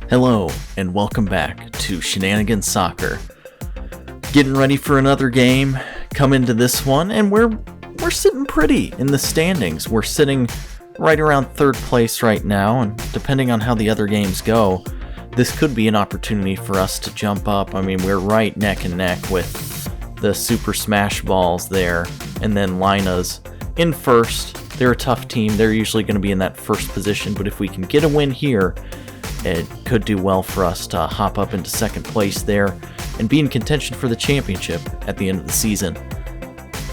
Hello, and welcome back to Shenanigans Soccer. Getting ready for another game, come into this one, and we're sitting pretty in the standings. We're sitting right around third place right now, and depending on how the other games go, this could be an opportunity for us to jump up. I mean, we're right neck and neck with the Super Smash Balls there, and then Lina's in first. They're a tough team. They're usually going to be in that first position, but if we can get a win here, it could do well for us to hop up into second place there and be in contention for the championship at the end of the season.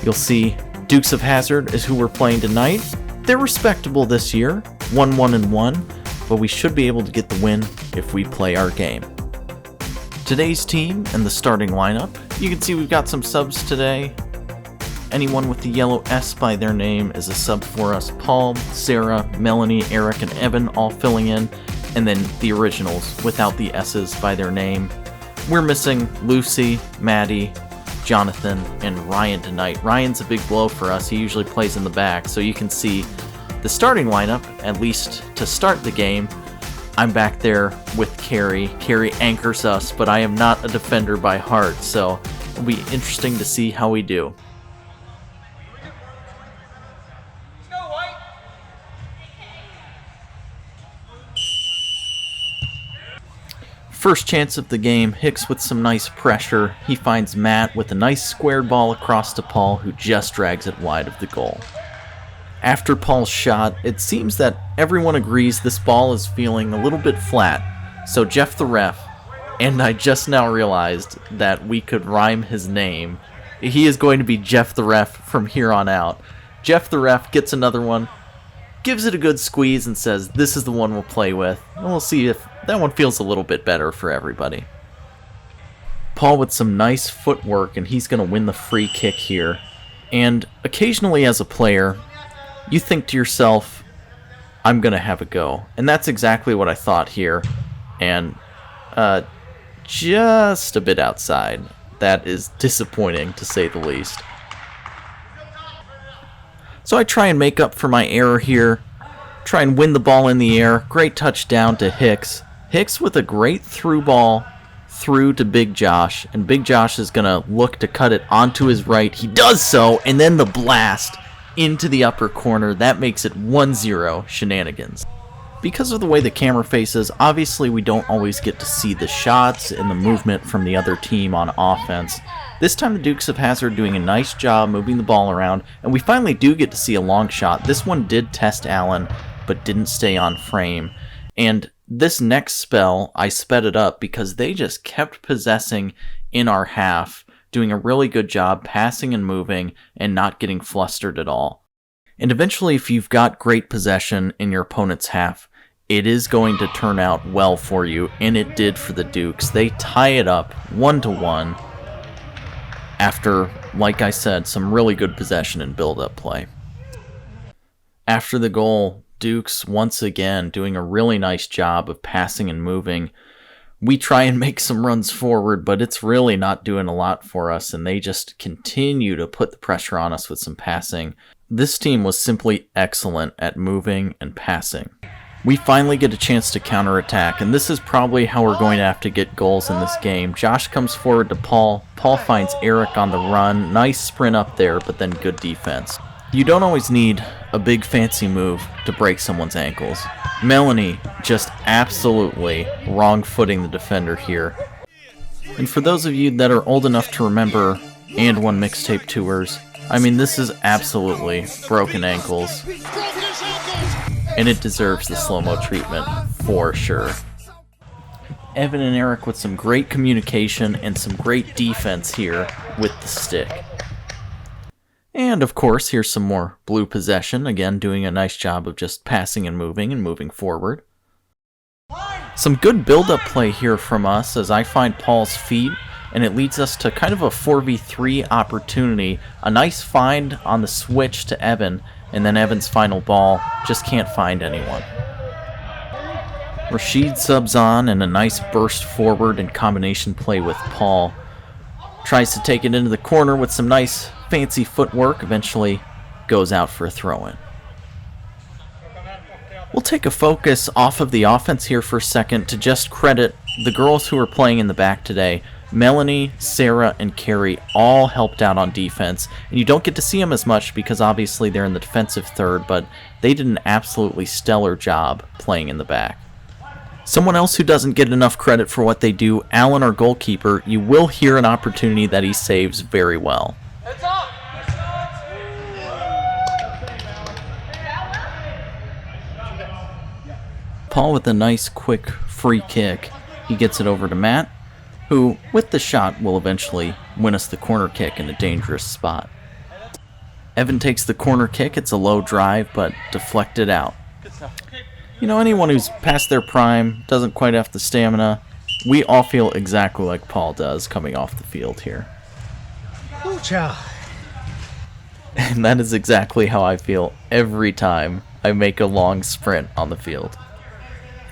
You'll see Dukes of Hazzard is who we're playing tonight. They're respectable this year, 1-1-1, but we should be able to get the win if we play our game. Today's team and the starting lineup, you can see we've got some subs today. Anyone with the yellow S by their name is a sub for us. Paul, Sarah, Melanie, Eric, and Evan all filling in. And then the originals without the S's by their name. We're missing Lucy, Maddie, Jonathan, and Ryan tonight. Ryan's a big blow for us. He usually plays in the back, so you can see the starting lineup, at least to start the game. I'm back there with Carrie. Carrie anchors us, but I am not a defender by heart, so it'll be interesting to see how we do. First chance of the game, Hicks with some nice pressure. He finds Matt with a nice squared ball across to Paul, who just drags it wide of the goal. After Paul's shot, it seems that everyone agrees this ball is feeling a little bit flat. So Jeff the ref, and I just now realized that we could rhyme his name. He is going to be Jeff the ref from here on out. Jeff the ref gets another one, gives it a good squeeze and says, this is the one we'll play with. And we'll see if that one feels a little bit better for everybody. Paul with some nice footwork, and he's going to win the free kick here. And occasionally as a player, you think to yourself, I'm going to have a go. And that's exactly what I thought here. And just a bit outside. That is disappointing, to say the least. So I try and make up for my error here. Try and win the ball in the air. Great touchdown to Hicks. Hicks with a great through ball through to Big Josh. And Big Josh is going to look to cut it onto his right. He does so, and then the blast into the upper corner. That makes it 1-0 Shenanigans. Because of the way the camera faces, obviously we don't always get to see the shots and the movement from the other team on offense. This time the Dukes of Hazzard doing a nice job moving the ball around, and we finally do get to see a long shot. This one did test Allen, but didn't stay on frame. And this next spell, I sped it up because they just kept possessing in our half, doing a really good job passing and moving and not getting flustered at all. And eventually, if you've got great possession in your opponent's half, it is going to turn out well for you, and it did for the Dukes. They tie it up 1-1 after, like I said, some really good possession and build-up play. After the goal, Dukes once again doing a really nice job of passing and moving. We try and make some runs forward, but it's really not doing a lot for us, and they just continue to put the pressure on us with some passing. This team was simply excellent at moving and passing. We finally get a chance to counterattack, and this is probably how we're going to have to get goals in this game. Josh comes forward to Paul. Paul finds Eric on the run. Nice sprint up there, but then good defense. You don't always need a big fancy move to break someone's ankles. Melanie just absolutely wrong-footing the defender here. And for those of you that are old enough to remember And One Mixtape tours, I mean, this is absolutely broken ankles. And it deserves the slow-mo treatment for sure. Evan and Eric with some great communication and some great defense here with the stick. And of course, here's some more blue possession, again doing a nice job of just passing and moving forward. Some good build-up play here from us as I find Paul's feet, and it leads us to kind of a 4v3 opportunity. A nice find on the switch to Evan, and then Evan's final ball just can't find anyone. Rashid subs on, and a nice burst forward and combination play with Paul. Tries to take it into the corner with some nice fancy footwork, eventually goes out for a throw-in. We'll take a focus off of the offense here for a second to just credit the girls who are playing in the back today. Melanie, Sarah, and Carrie all helped out on defense, and you don't get to see them as much because obviously they're in the defensive third, but they did an absolutely stellar job playing in the back. Someone else who doesn't get enough credit for what they do, Alan, our goalkeeper, you will hear an opportunity that he saves very well. Paul with a nice quick free kick. He gets it over to Matt, who with the shot will eventually win us the corner kick in a dangerous spot. Evan takes the corner kick. It's a low drive but deflected out. You know, anyone who's past their prime, doesn't quite have the stamina, we all feel exactly like Paul does coming off the field here. And that is exactly how I feel every time I make a long sprint on the field.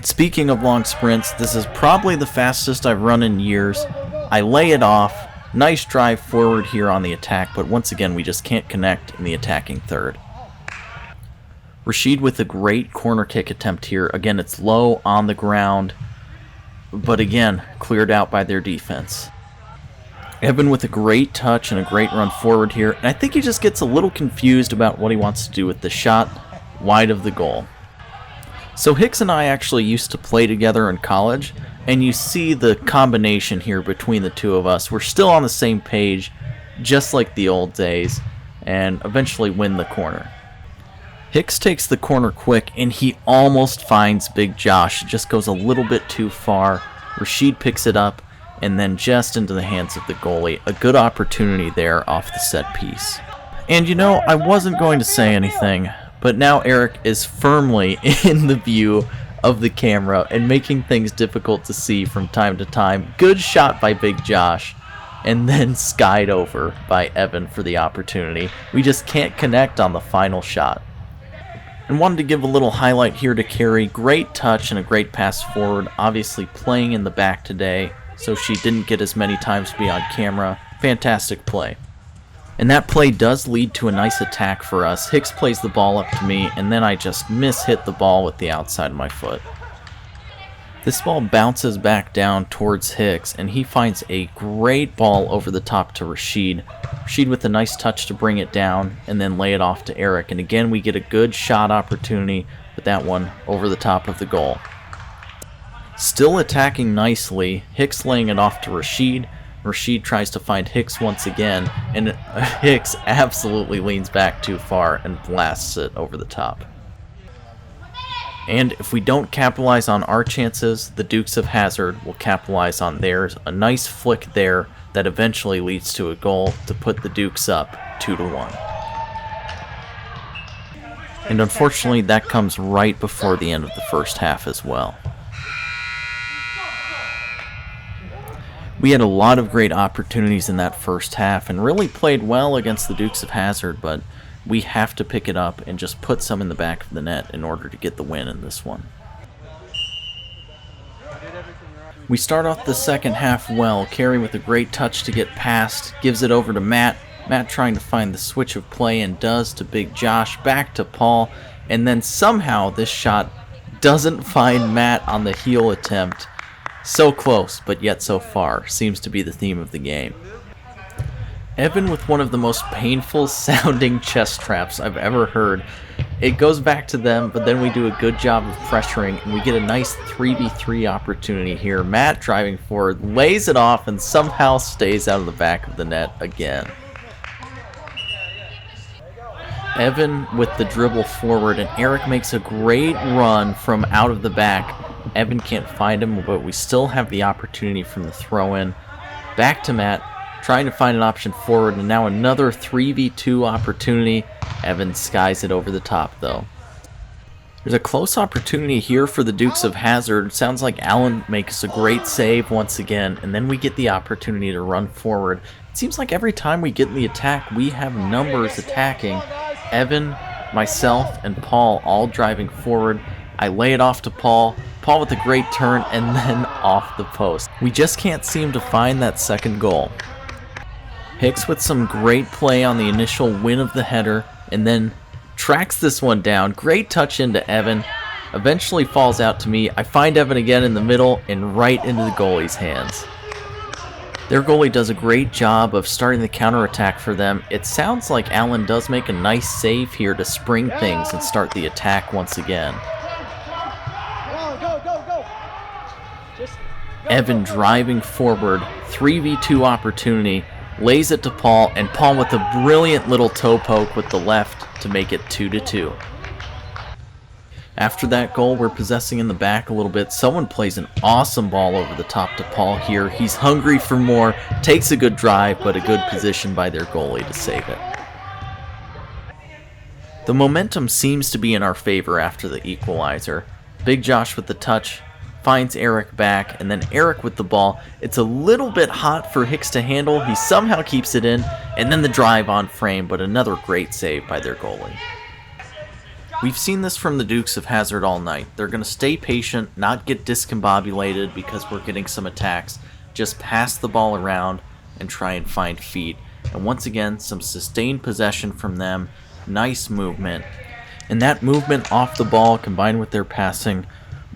Speaking of long sprints, this is probably the fastest I've run in years. I lay it off. Nice drive forward here on the attack, but once again, we just can't connect in the attacking third. Rashid with a great corner kick attempt here. Again, it's low on the ground, but again, cleared out by their defense. Evan with a great touch and a great run forward here, and I think he just gets a little confused about what he wants to do with the shot wide of the goal. So Hicks and I actually used to play together in college, and you see the combination here between the two of us. We're still on the same page, just like the old days, and eventually win the corner. Hicks takes the corner quick, and he almost finds Big Josh. It just goes a little bit too far. Rashid picks it up, and then just into the hands of the goalie. A good opportunity there off the set piece. And you know, I wasn't going to say anything, but now Eric is firmly in the view of the camera and making things difficult to see from time to time. Good shot by Big Josh, and then skied over by Evan for the opportunity. We just can't connect on the final shot. And wanted to give a little highlight here to Carrie. Great touch and a great pass forward. Obviously playing in the back today, so she didn't get as many times to be on camera. Fantastic play. And that play does lead to a nice attack for us. Hicks plays the ball up to me, and then I just hit the ball with the outside of my foot. This ball bounces back down towards Hicks, and he finds a great ball over the top to Rashid. Rashid with a nice touch to bring it down, and then lay it off to Eric. And again, we get a good shot opportunity with that one over the top of the goal. Still attacking nicely, Hicks laying it off to Rashid. Rashid tries to find Hicks once again, and Hicks absolutely leans back too far and blasts it over the top. And if we don't capitalize on our chances, the Dukes of Hazzard will capitalize on theirs. A nice flick there that eventually leads to a goal to put the Dukes up 2-1. And unfortunately, that comes right before the end of the first half as well. We had a lot of great opportunities in that first half and really played well against the Dukes of Hazzard, but we have to pick it up and just put some in the back of the net in order to get the win in this one. We start off the second half well. Carrie with a great touch to get past, gives it over to Matt. Matt trying to find the switch of play and does to Big Josh, back to Paul, and then somehow this shot doesn't find Matt on the heel attempt. So close, but yet so far, seems to be the theme of the game. Evan with one of the most painful sounding chest traps I've ever heard. It goes back to them, but then we do a good job of pressuring, and we get a nice 3v3 opportunity here. Matt driving forward, lays it off, and somehow stays out of the back of the net again. Evan with the dribble forward, and Eric makes a great run from out of the back. Evan can't find him, but we still have the opportunity from the throw-in. Back to Matt, trying to find an option forward, and now another 3v2 opportunity. Evan skies it over the top, though. There's a close opportunity here for the Dukes of Hazzard. Sounds like Allen makes a great save once again, and then we get the opportunity to run forward. It seems like every time we get in the attack, we have numbers attacking. Evan, myself, and Paul all driving forward. I lay it off to Paul. Paul with a great turn, and then off the post. We just can't seem to find that second goal. Hicks with some great play on the initial win of the header, and then tracks this one down. Great touch into Evan. eventually falls out to me. I find Evan again in the middle and right into the goalie's hands. Their goalie does a great job of starting the counterattack for them. It sounds like Allen does make a nice save here to spring things and start the attack once again. Evan driving forward, 3v2 opportunity, lays it to Paul, and Paul with a brilliant little toe poke with the left to make it 2-2. After that goal, we're possessing in the back a little bit. Someone plays an awesome ball over the top to Paul here. He's hungry for more, takes a good drive, but a good position by their goalie to save it. The momentum seems to be in our favor after the equalizer. Big Josh with the touch, finds Eric back, and then Eric with the ball. It's a little bit hot for Hicks to handle. He somehow keeps it in, and then the drive on frame, but another great save by their goalie. We've seen this from the Dukes of Hazzard all night. They're going to stay patient, not get discombobulated because we're getting some attacks. Just pass the ball around and try and find feet. And once again, some sustained possession from them. Nice movement. And that movement off the ball combined with their passing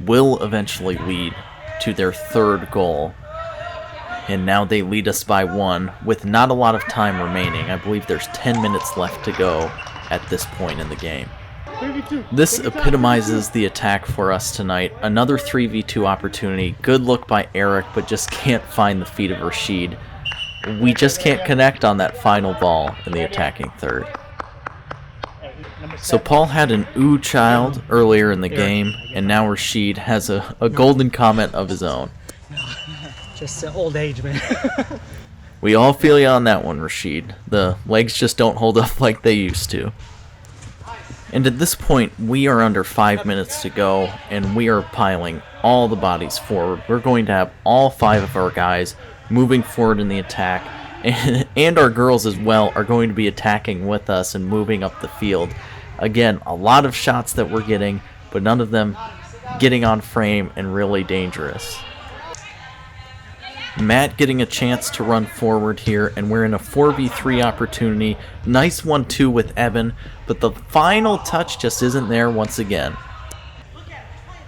will eventually lead to their third goal. And now they lead us by 1 with not a lot of time remaining. I believe there's 10 minutes left to go at this point in the game. This epitomizes the attack for us tonight. Another 3v2 opportunity. Good look by Eric, but just can't find the feet of Rashid. We just can't connect on that final ball in the attacking third. So Paul had an ooh child earlier in the game, and now Rashid has a golden comment of his own. Just old age, man. We all feel you on that one, Rashid. The legs just don't hold up like they used to. And at this point, we are under 5 minutes to go, and we are piling all the bodies forward. We're going to have all 5 of our guys moving forward in the attack, and our girls as well are going to be attacking with us and moving up the field. Again, a lot of shots that we're getting, but none of them getting on frame and really dangerous. Matt getting a chance to run forward here, and we're in a 4v3 opportunity. Nice 1-2 with Evan, but the final touch just isn't there once again.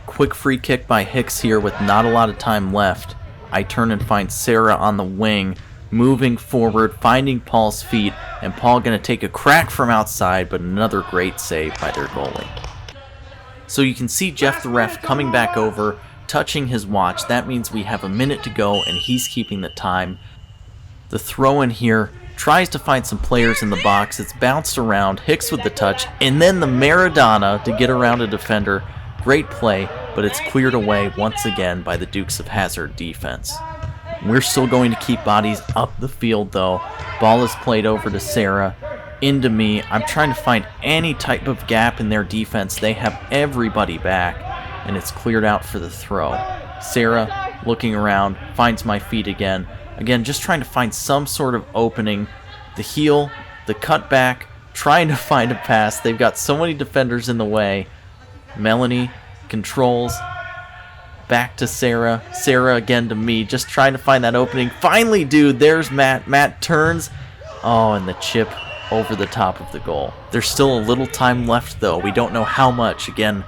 Quick free kick by Hicks here with not a lot of time left. I turn and find Sarah on the wing, moving forward, finding Paul's feet, and Paul going to take a crack from outside, but another great save by their goalie. So you can see Jeff the ref coming back over, touching his watch. That means we have a minute to go, and he's keeping the time. The throw in here tries to find some players in the box. It's bounced around. Hicks with the touch, and then the Maradona to get around a defender. Great play, but it's cleared away once again by the Dukes of Hazzard defense. We're still going to keep bodies up the field though. Ball is played over to Sarah, into me. I'm trying to find any type of gap in their defense. They have everybody back, and it's cleared out for the throw. Sarah, looking around, finds my feet again. Again, just trying to find some sort of opening. The heel, the cutback, trying to find a pass. They've got so many defenders in the way. Melanie controls. Back to Sarah. Sarah again to me, just trying to find that opening. Finally, dude, there's Matt. Matt turns. Oh, and the chip over the top of the goal. There's still a little time left, though. We don't know how much. Again,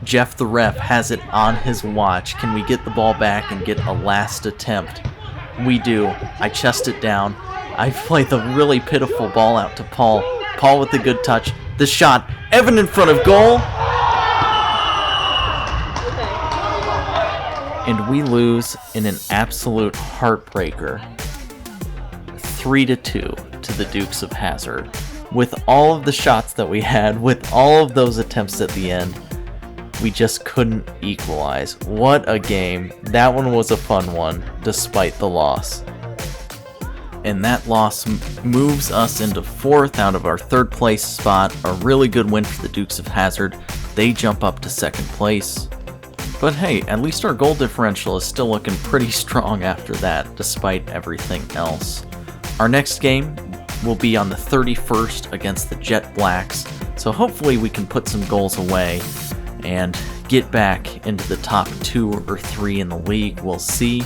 Jeff the ref has it on his watch. Can we get the ball back and get a last attempt? We do. I chest it down. I play the really pitiful ball out to Paul. Paul with the good touch. The shot. Evan in front of goal. And we lose in an absolute heartbreaker. 3-2 to the Dukes of Hazzard. With all of the shots that we had, with all of those attempts at the end, we just couldn't equalize. What a game. That one was a fun one, despite the loss. And that loss moves us into 4th out of our 3rd place spot. A really good win for the Dukes of Hazzard. They jump up to 2nd place. But hey, at least our goal differential is still looking pretty strong after that, despite everything else. Our next game will be on the 31st against the Jet Blacks, so hopefully we can put some goals away and get back into the top 2 or 3 in the league. We'll see.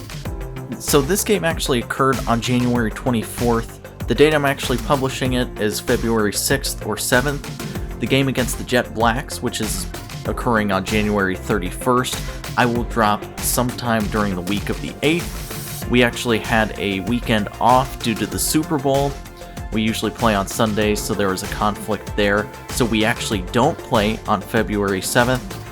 So this game actually occurred on January 24th. The date I'm actually publishing it is February 6th or 7th. The game against the Jet Blacks, which is occurring on January 31st. I will drop sometime during the week of the 8th. We actually had a weekend off due to the Super Bowl. We usually play on Sundays, so there was a conflict there. So we actually don't play on February 7th.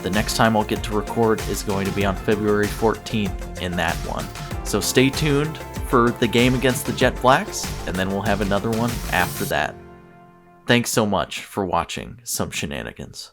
The next time I'll get to record is going to be on February 14th in that one. So stay tuned for the game against the Jet Blacks, and then we'll have another one after that. Thanks so much for watching some Shenanigans.